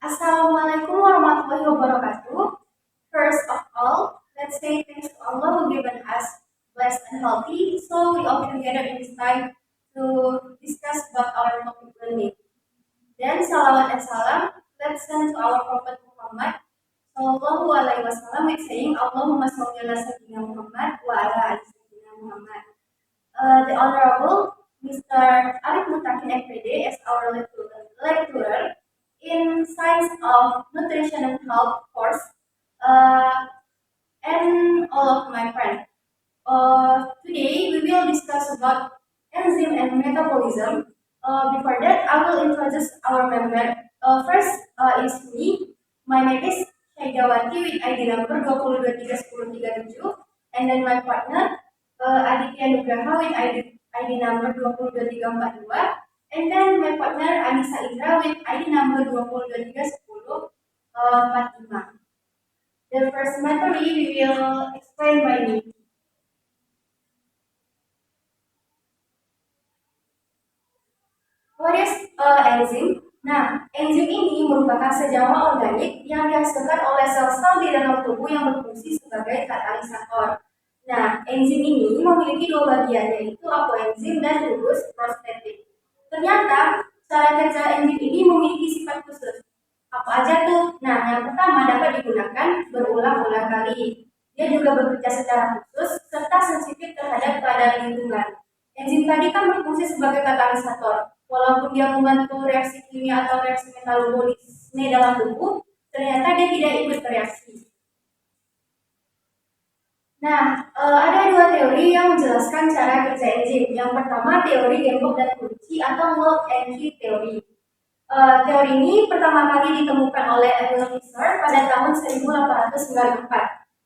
Assalamualaikum warahmatullahi wabarakatuh. First of all, let's say thanks to Allah who given us blessed and healthy, so we all together in this time to discuss about our topic learning. Then salawat and salam, let's send to our Prophet Muhammad Sallallahu Alaihi Wasallam with saying Allahumma salli ala sayyidina Muhammad wa ala ali sayyidina Muhammad. The Honorable Mr. Arif Mutakin FPD as our lecturer in Science of Nutrition and Health course, uh, and all of my friends. Today we will discuss about enzyme and metabolism. Before that, I will introduce our member. First is me. My name is Syaidawati with ID number 20231037, and then my partner Aditya Nugraha with ID number 202342, and then my partner Anissa Indra with ID number 20231045. The first method we will explain by me. What is enzim? Nah, enzim ini merupakan senyawa organik yang dihasilkan oleh sel-sel di dalam tubuh yang berfungsi sebagai katalisator. Nah, enzim ini memiliki dua bagian, yaitu apoenzim dan gugus prostetik. Ternyata, cara kerja enzim ini memiliki sifat khusus. Apa aja tuh? Nah, yang pertama dapat digunakan berulang-ulang kali. Dia juga bekerja secara khusus serta sensitif terhadap keadaan lingkungan. Enzim tadi kan berfungsi sebagai katalisator. Walaupun dia membantu reaksi kimia atau reaksi metabolisme dalam tubuh, ternyata dia tidak ikut bereaksi. Nah, ada dua teori yang menjelaskan cara kerja enzim. Yang pertama, teori gembok dan kunci atau lock and key teori. Teori ini pertama kali ditemukan oleh Emil Fischer pada tahun 1894.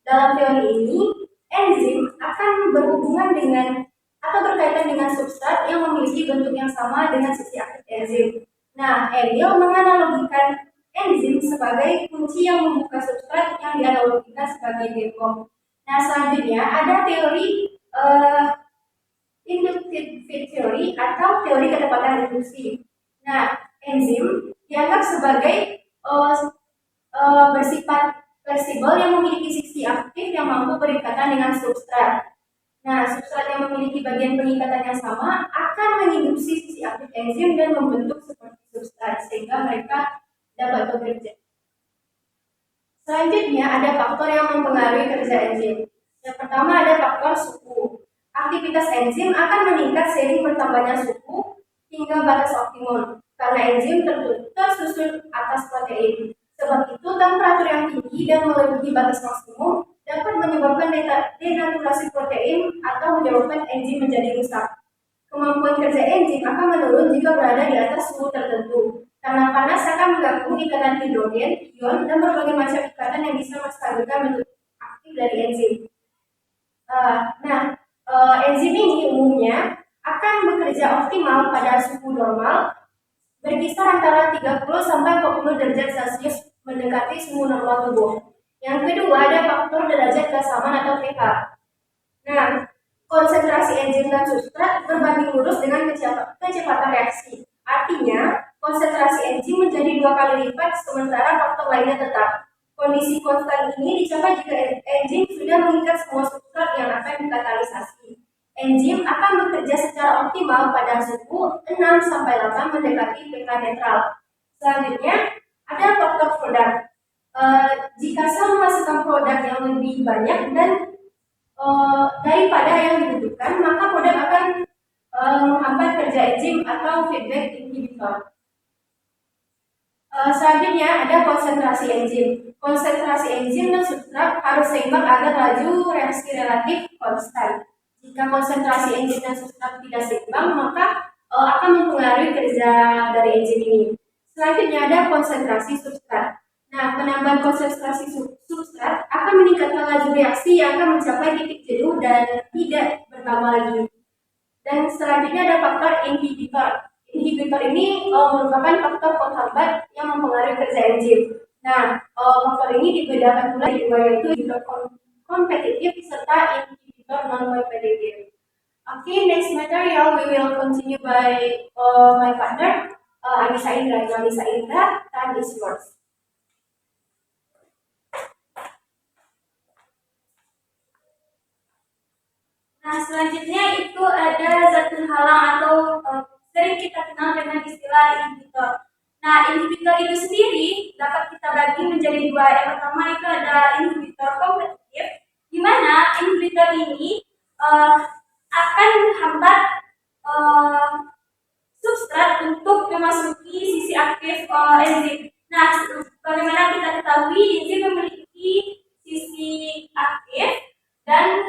Dalam teori ini, enzim akan berhubungan dengan atau berkaitan dengan substrat yang memiliki bentuk yang sama dengan sisi aktif enzim. Nah, Emil menganalogikan enzim sebagai kunci yang membuka substrat yang dianalogikan sebagai gembok. Nah, selanjutnya ada teori inductive theory atau teori ketepatan induksi. Nah, enzim dianggap sebagai bersifat fleksibel yang memiliki sisi aktif yang mampu berikatan dengan substrat. Nah, substrat yang memiliki bagian pengikatan yang sama akan menginduksi sisi aktif enzim dan membentuk seperti substrat sehingga mereka dapat bekerja. Selanjutnya ada faktor yang mempengaruhi kerja enzim. Yang pertama ada faktor suhu. Aktivitas enzim akan meningkat seiring bertambahnya suhu hingga batas optimum karena enzim tersusun atas protein. Sebab itu temperatur yang tinggi dan melebihi batas maksimum dapat menyebabkan denaturasi protein atau menyebabkan enzim menjadi rusak. Kemampuan kerja enzim akan menurun jika berada di atas suhu tertentu, karena panas akan mengganggu ikatan hidrogen, ion, dan berbagai macam ikatan yang bisa menstabilkan bentuk aktif dari enzim. Enzim ini umumnya akan bekerja optimal pada suhu normal berkisar antara 30 sampai 40 derajat Celcius mendekati suhu normal tubuh. Yang kedua ada faktor derajat kesamaan atau pH. Nah, konsentrasi enzim dan substrat berbanding lurus dengan kecepatan reaksi. Artinya, konsentrasi enzim menjadi 2 kali lipat sementara faktor lainnya tetap. Kondisi konstan ini dicapai jika enzim sudah mengikat semua substrat yang akan dikatalisasi. Enzim akan bekerja secara optimal pada suhu 6 sampai 8 mendekati pH netral. Selanjutnya, ada faktor produk. Jika sel menghasilkan produk yang lebih banyak dan daripada yang dibutuhkan, maka produk akan menghambat kerja enzim atau feedback inhibitor. Selanjutnya ada konsentrasi enzim. Konsentrasi enzim dan substrat harus seimbang agar laju reaksi relatif konstan. Jika konsentrasi enzim dan substrat tidak seimbang, maka akan mempengaruhi kerja dari enzim ini. Selanjutnya ada konsentrasi substrat. Nah, penambahan konsentrasi substrat akan meningkatkan laju reaksi yang akan mencapai titik jenuh dan tidak bertambah lagi. Dan selanjutnya ada faktor inhibitor. Inhibitor ini merupakan faktor penghambat yang mempengaruhi kerja enzim. Nah, faktor ini dibedakan pula di dua, yaitu inhibitor kompetitif serta inhibitor non-kompetitif. Okay, next material we will continue by my partner Anissa Indra. Time is yours. selanjutnya itu ada zat penghalang atau sering kita kenal dengan istilah inhibitor. Nah, inhibitor itu sendiri dapat kita bagi menjadi dua. Yang pertama itu ada inhibitor kompetitif, di mana inhibitor ini akan menghambat substrat untuk memasuki sisi aktif enzim. Nah, bagaimana kita ketahui enzim memiliki sisi aktif dan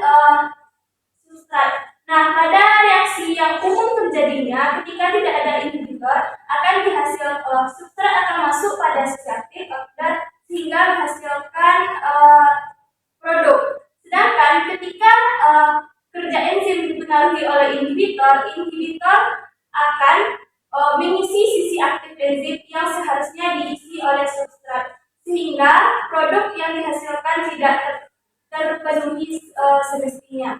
substrat. Nah, pada reaksi yang umum terjadinya ketika tidak ada inhibitor akan substrat akan masuk pada sisi aktif dan sehingga menghasilkan produk. Sedangkan ketika kerja enzim dipengaruhi oleh inhibitor akan mengisi sisi aktif enzim yang seharusnya diisi oleh substrat, sehingga produk yang dihasilkan tidak terpenuhi semestinya.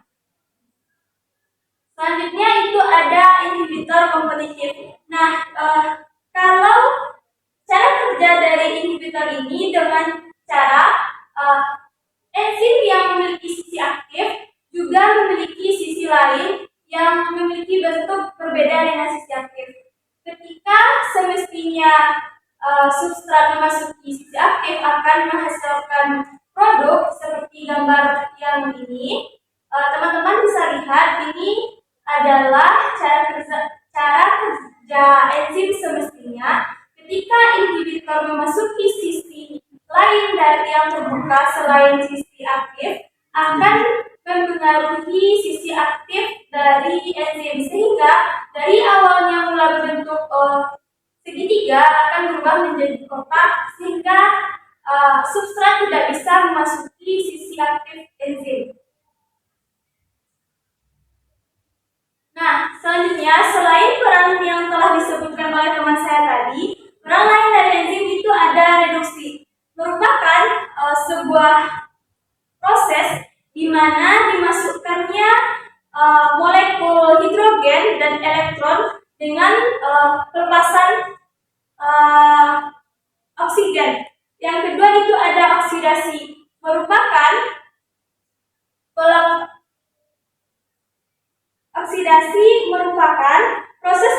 Selanjutnya itu ada inhibitor kompetitif. Nah, kalau cara kerja dari inhibitor ini dengan cara enzim yang memiliki sisi aktif juga memiliki sisi lain yang memiliki bentuk berbeda dengan sisi aktif. Ketika semestinya substrat memasuki sisi aktif akan menghasilkan produk seperti gambar yang ini. Teman-teman bisa lihat ini adalah cara kerja enzim semestinya. Ketika inhibitor memasuki sisi lain dari yang terbuka selain sisi aktif akan mempengaruhi sisi aktif dari enzim, sehingga dari awalnya mula berbentuk segitiga akan berubah menjadi kotak sehingga substrat tidak bisa memasuki sisi aktif enzim. Nah, selanjutnya selain peran yang telah disebutkan oleh teman saya tadi, peran lain dari enzim itu ada reduksi, merupakan sebuah proses di mana dimasukkannya molekul hidrogen dan elektron dengan pelepasan oksigen. Yang kedua itu ada oksidasi, merupakan proses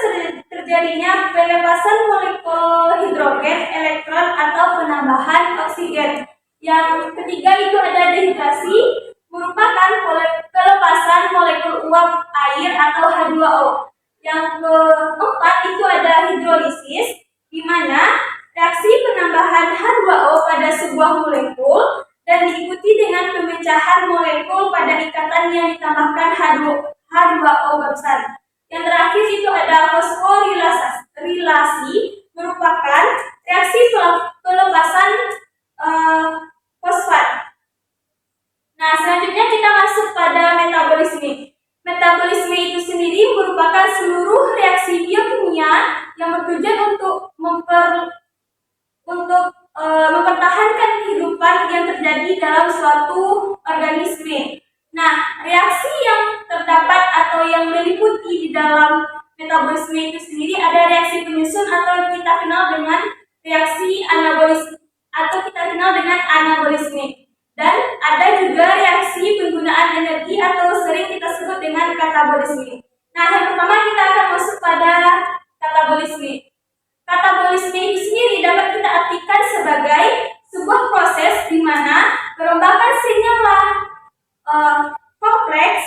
terjadinya pelepasan molekul hidrogen, elektron atau penambahan oksigen. Yang ketiga itu ada dehidrasi, merupakan pelepasan molekul uap air atau H2O. Yang keempat itu ada hidrolisis, di mana reaksi penambahan H2O pada sebuah molekul dan diikuti dengan pemecahan molekul pada ikatan yang ditambahkan H2O barusan. Yang terakhir itu ada fosforilasi, merupakan reaksi pelepasan fosfat. Nah, selanjutnya kita masuk pada metabolisme. Metabolisme itu sendiri merupakan seluruh reaksi biokimia yang bertujuan untuk mempertahankan kehidupan yang terjadi dalam suatu organisme. Nah, reaksi yang terdapat atau yang meliputi di dalam metabolisme itu sendiri ada reaksi penyusun atau kita kenal dengan reaksi anabolisme dan ada juga reaksi penggunaan energi atau sering kita sebut dengan katabolisme. Nah, yang pertama kita akan masuk pada katabolisme. Katabolisme itu sendiri dapat kita artikan sebagai sebuah proses di mana perombakan senyawa kompleks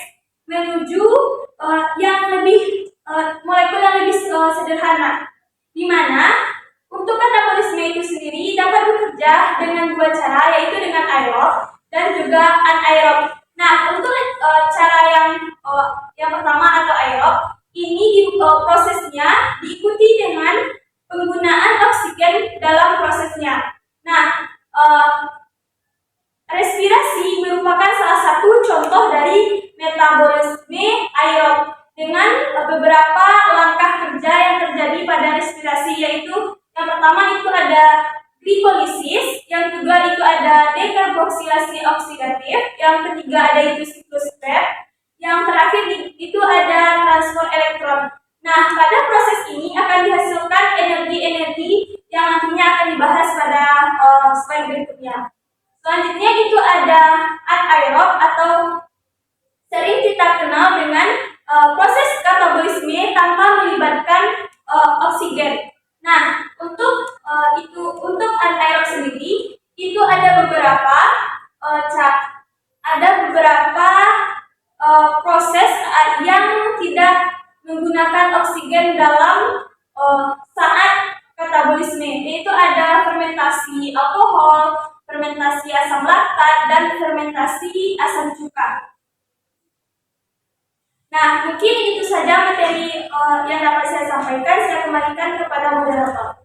menuju molekul yang lebih sederhana, di mana untuk katabolisme itu sendiri dapat bekerja dengan dua cara, yaitu dengan aerob dan juga anaerob. Nah, untuk cara yang pertama atau aerob ini prosesnya diikuti dengan penggunaan oksigen dalam prosesnya. Nah, respirasi merupakan salah satu contoh dari metabolisme aerob dengan beberapa langkah kerja yang terjadi pada respirasi, yaitu yang pertama itu ada glikolisis, yang kedua itu ada dekarboksilasi oksidatif, yang ketiga ada itu siklus Krebs, yang terakhir itu ada transfer elektron. Nah, pada proses ini akan dihasilkan energi-energi yang nantinya akan dibahas pada slide berikutnya. Selanjutnya itu ada anaerob atau sering kita kenal dengan Nah, untuk anaerob sendiri itu ada beberapa eh, ca- ada beberapa proses yang tidak menggunakan oksigen dalam saat katabolisme, yaitu ada fermentasi alkohol, fermentasi asam laktat, dan fermentasi asam cuka. Nah, mungkin itu saja materi yang dapat saya sampaikan. Saya kembalikan kepada moderator.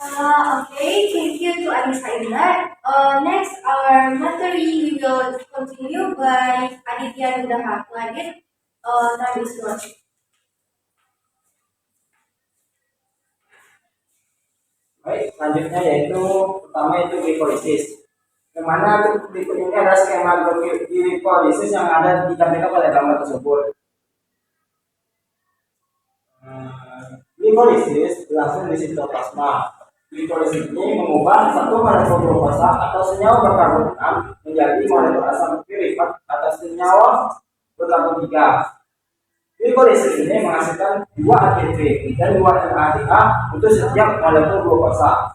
Okay, thank you to Anissa Indra. Next, our material we will continue by Aditya Nudaha. Adit, time is yours. Baik, selanjutnya yaitu pertama itu glikolisis. Yang mana berikut ini adalah skema glikolisis yang ada ditampilkan pada gambar tersebut. Glikolisis berlangsung di sitoplasma. Glikolisis ini mengubah satu molekul glukosa atau senyawa berkarbon 6 menjadi molekul asam piripat atau senyawa berkarbon 3. Glikolisis ini menghasilkan 2 ATP dan 2 NADH untuk setiap molekul glukosa.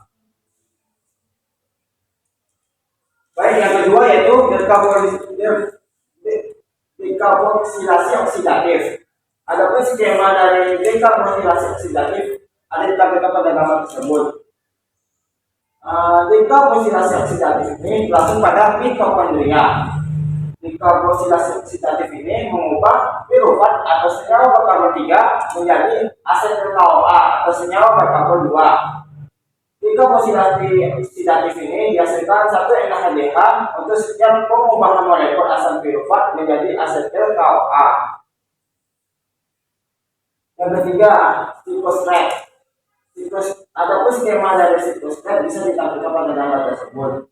Baik, yang kedua yaitu dekarboksilasi oksidatif. Adapun skema dari dekarboksilasi oksidatif ada ditampilkan pada gambar tersebut. Dekarboksilasi oksidatif ini berlangsung pada mitokondria. Dekarboksilasi oksidatif ini mengubah pirufat atau senyawa berkarbon 3 menjadi asetil CoA atau senyawa berkarbon 2. Dekarboksilasi oksidatif ini dihasilkan satu NADH untuk setiap pengubahan molekul asam pirufat menjadi asetil CoA. Yang ketiga, siklus Krebs. Adapun skema dari siklus Krebs bisa ditampilkan pada gambar tersebut.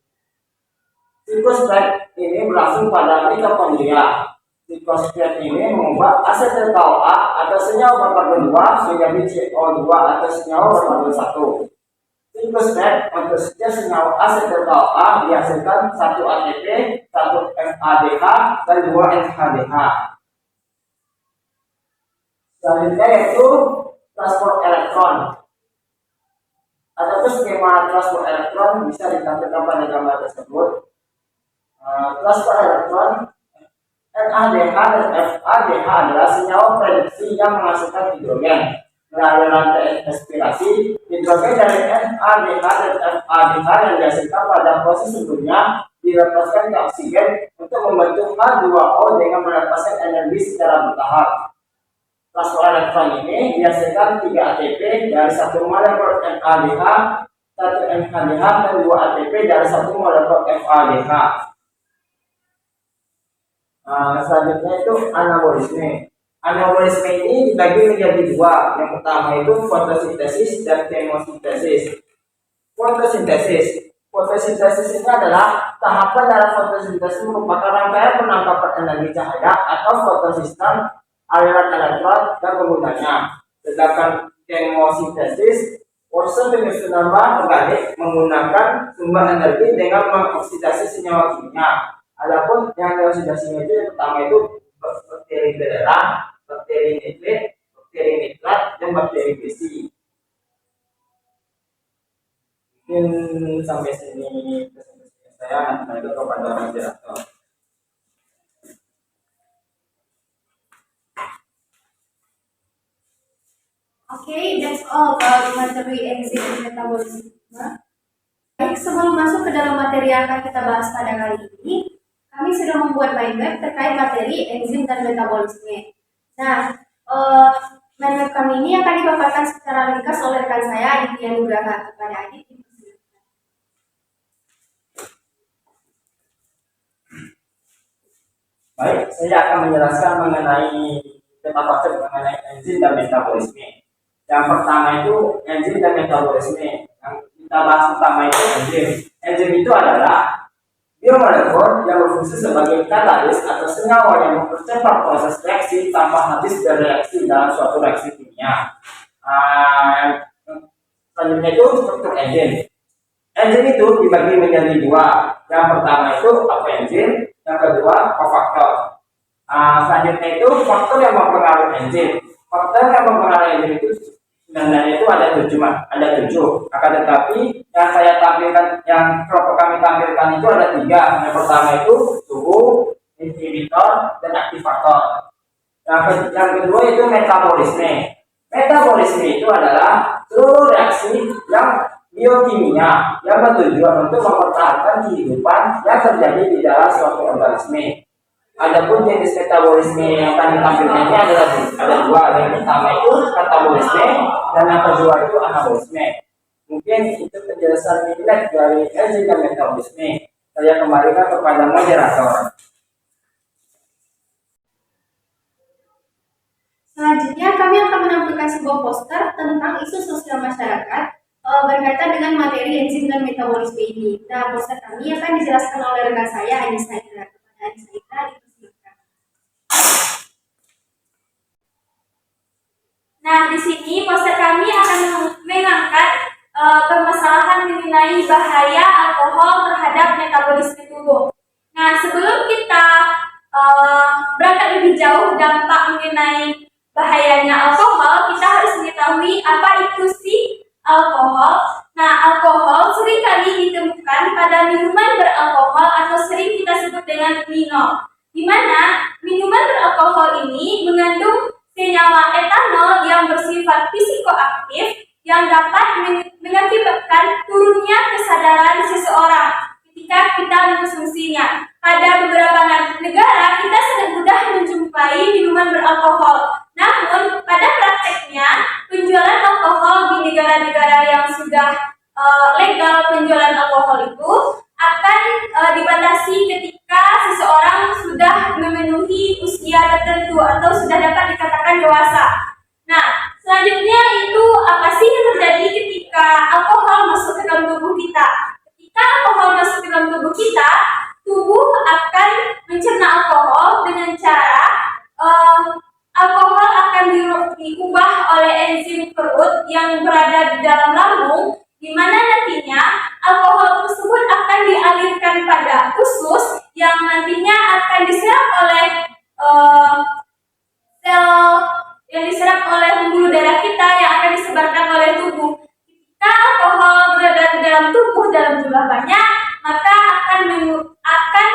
Siklus Krebs ini berlangsung pada mitokondria. Siklus Krebs ini mengubah asetil CoA atau senyawa berkarbon 2 menjadi CO2 atau senyawa berkarbon 1. Siklus Krebs untuk setiap senyawa asetil CoA dihasilkan 1 ATP, 1 NADH, dan 2 NADH. Selanjutnya yaitu transport elektron. Adapun skema transport elektron bisa ditampilkan pada gambar tersebut. Transport elektron NADH dan FADH adalah senyawa reduksi yang menghasilkan hidrogen. Melalui rantai respirasi, hidrogen dari NADH dan FADH yang dihasilkan pada proses sebelumnya dilepaskan ke oksigen untuk membentuk H2O dengan melepaskan energi secara bertahap. Transport elektron ini dihasilkan 3 ATP dari satu molekul NADH, 1 NADH, dan 2 ATP dari satu molekul FADH. Selanjutnya itu anabolisme. Anabolisme ini dibagi menjadi 2. Yang pertama itu fotosintesis dan kemosintesis. Fotosintesis ini adalah tahapan dalam fotosintesis merupakan rangkaian penangkapan energi cahaya atau fotosistem aliran elektron dan penggunanya. Sedangkan kemosintesis proses penyusunan bahan organik menggunakan sumber energi dengan mengoksidasi senyawa kimia. Adapun yang dioksidasinya itu yang pertama itu bakteri belerang, bakteri nitrit, bakteri nitrat, dan bakteri besi. Mungkin sampai sini presentasi saya, nanti kepada moderator. Okay, that's all about materi enzim dan metabolisme. Baik, sebelum masuk ke dalam materi yang akan kita bahas pada kali ini, kami sudah membuat mind map terkait materi enzim dan metabolisme. Nah, mind map kami ini akan dipaparkan secara ringkas oleh rekan saya Aditya Nugraha. Kepada Adit. Baik, saya akan menjelaskan mengenai mengenai enzim dan metabolisme. Yang pertama itu enzim dan metabolisme. Yang kita bahas pertama itu enzim. Enzim itu adalah biomolekul yang berfungsi sebagai katalis atau senyawa yang mempercepat proses reaksi tanpa habis bereaksi dalam suatu reaksi kimia. Selanjutnya itu struktur enzim. Enzim itu dibagi menjadi 2. Yang pertama itu apenzim, yang kedua kofaktor. Selanjutnya itu faktor yang mempengaruhi enzim. Faktor yang mempengaruhi enzim itu sebenarnya itu ada 7, ada 7. Akan tetapi yang saya tampilkan, yang kelompok kami tampilkan itu ada 3. Yang pertama itu suhu, inhibitor, dan aktivator. Yang kedua itu metabolisme. Metabolisme itu adalah seluruh reaksi yang biokimia yang bertujuan untuk mempertahankan kehidupan yang terjadi di dalam suatu organisme. Adapun jenis metabolisme yang akan ditampilkan ini ada 2. Yang pertama itu katabolisme dan yang kedua itu anabolisme. Mungkin itu penjelasan singkat dari enzim dan metabolisme. Saya kembalikan kepada moderator. Selanjutnya kami akan menampilkan sebuah poster tentang isu sosial masyarakat berkaitan dengan materi enzim dan metabolisme ini. Nah, poster kami akan dijelaskan oleh rekan saya, Anissa Indra. Kepada Anissa Indra, dipersilakan. Nah, di sini poster kami akan mengangkat permasalahan mengenai bahaya alkohol terhadap metabolisme tubuh. Nah, sebelum kita berangkat lebih jauh dampak mengenai bahayanya alkohol, kita harus mengetahui apa itu sih alkohol. Nah, alkohol seringkali ditemukan pada minuman beralkohol atau sering kita sebut dengan minol, di mana minuman beralkohol ini mengandung senyawa etanol yang bersifat psikoaktif yang dapat mengakibatkan turunnya kesadaran seseorang ketika kita mengkonsumsinya. Pada beberapa negara kita sangat mudah menjumpai minuman beralkohol. Namun pada prakteknya penjualan alkohol di negara-negara yang sudah legal penjualan alkohol itu akan dibatasi ketika seseorang sudah memenuhi usia tertentu atau sudah dapat dikatakan dewasa. Nah, selanjutnya itu apa sih yang terjadi ketika alkohol masuk ke dalam tubuh kita? Ketika alkohol masuk ke dalam tubuh kita, tubuh akan mencerna alkohol dengan cara alkohol akan diubah oleh enzim perut yang berada di dalam lambung, di mana nantinya alkohol tersebut akan dialirkan pada usus yang nantinya akan diserap oleh sel yang diserap oleh pembuluh darah kita yang akan disebarkan oleh tubuh. Ketika alkohol berada di dalam tubuh dalam jumlah banyak, maka akan menurunkan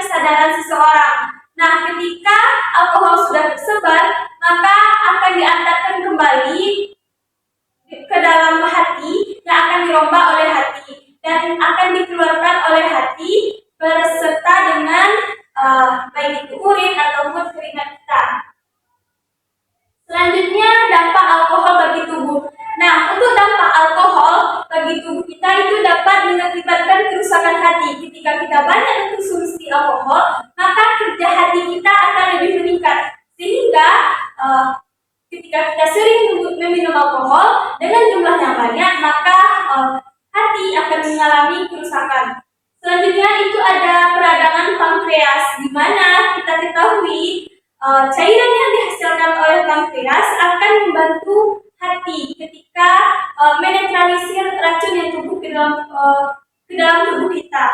kesadaran seseorang. Nah, ketika alkohol sudah tersebar, maka akan diantarkan kembali ke dalam hati yang akan dirombak oleh hati dan akan dikeluarkan oleh hati berserta dengan baik itu urin ataupun keringat kita. Selanjutnya, dampak alkohol bagi tubuh. Nah, untuk dampak alkohol bagi tubuh kita itu dapat mengakibatkan kerusakan hati. Ketika kita banyak mengkonsumsi alkohol, maka kerja hati kita akan lebih meningkat. Sehingga ketika kita sering meminum alkohol dengan jumlah yang banyak, maka hati akan mengalami kerusakan. Selanjutnya itu ada peradangan pankreas, di mana kita ketahui cairan yang dihasilkan oleh pankreas akan membantu hati ketika menetralisir racun yang tumbuh ke dalam tubuh kita.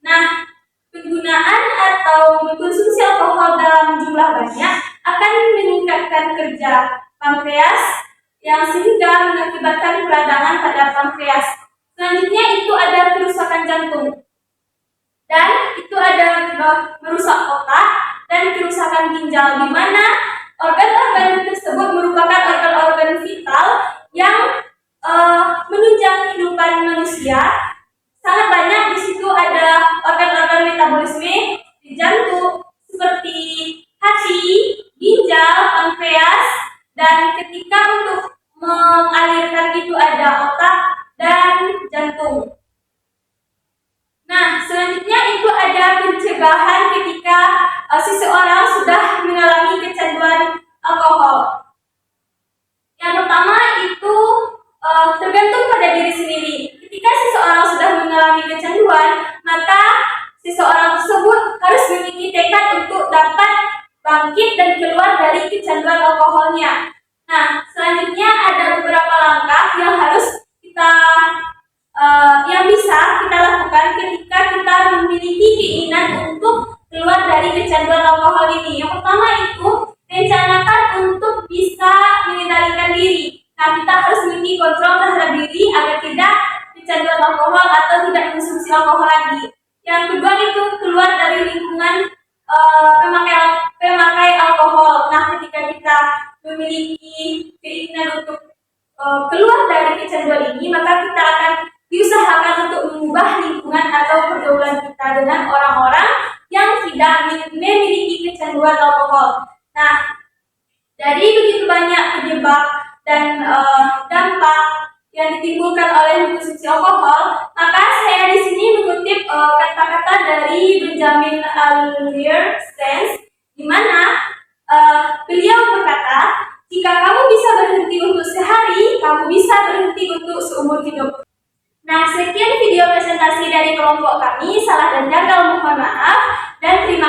Nah, penggunaan atau mengkonsumsi alkohol dalam jumlah banyak akan meningkatkan kerja pankreas yang sehingga mengakibatkan peradangan pada pankreas. Selanjutnya itu ada kerusakan jantung. Dan itu ada merusak otak dan kerusakan ginjal, di mana organ-organ tersebut merupakan organ-organ vital yang menunjang kehidupan manusia. Sangat banyak di situ ada organ-organ metabolisme di jantung seperti hati, ginjal, pankreas, dan ketika untuk mengalirkan itu ada otak dan jantung. Nah, selanjutnya itu ada pencegahan ketika seseorang sudah mengalami kecanduan alkohol. Yang pertama itu tergantung pada diri sendiri. Ketika seseorang sudah mengalami kecanduan, maka seseorang tersebut harus memiliki tekad untuk dapat bangkit dan keluar dari kecanduan alkoholnya. Nah, selanjutnya ada beberapa langkah yang harus yang bisa kita lakukan ketika kita memiliki keinginan untuk keluar dari kecanduan alkohol ini. Yang pertama itu, rencanakan untuk bisa mengendalikan diri. Nah, kita harus memiliki kontrol terhadap diri agar tidak kecanduan alkohol atau tidak mengonsumsi alkohol lagi. Yang kedua itu, keluar dari lingkungan pemakai alkohol. Nah, ketika kita memiliki keinginan untuk keluar dari kecanduan ini, maka kita akan diusahakan untuk mengubah lingkungan atau pergaulan kita dengan orang-orang yang tidak memiliki kecanduan alkohol. Nah, dari begitu banyak penyebab dan dampak yang ditimbulkan oleh mengkonsumsi alkohol, maka saya di sini mengutip kata-kata dari Benjamin Allier-Stans, di mana beliau berkata, jika kamu bisa berhenti untuk sehari, kamu bisa berhenti untuk seumur hidup. Nah, sekian video presentasi dari kelompok kami. Salah dan gagal mohon maaf, dan terima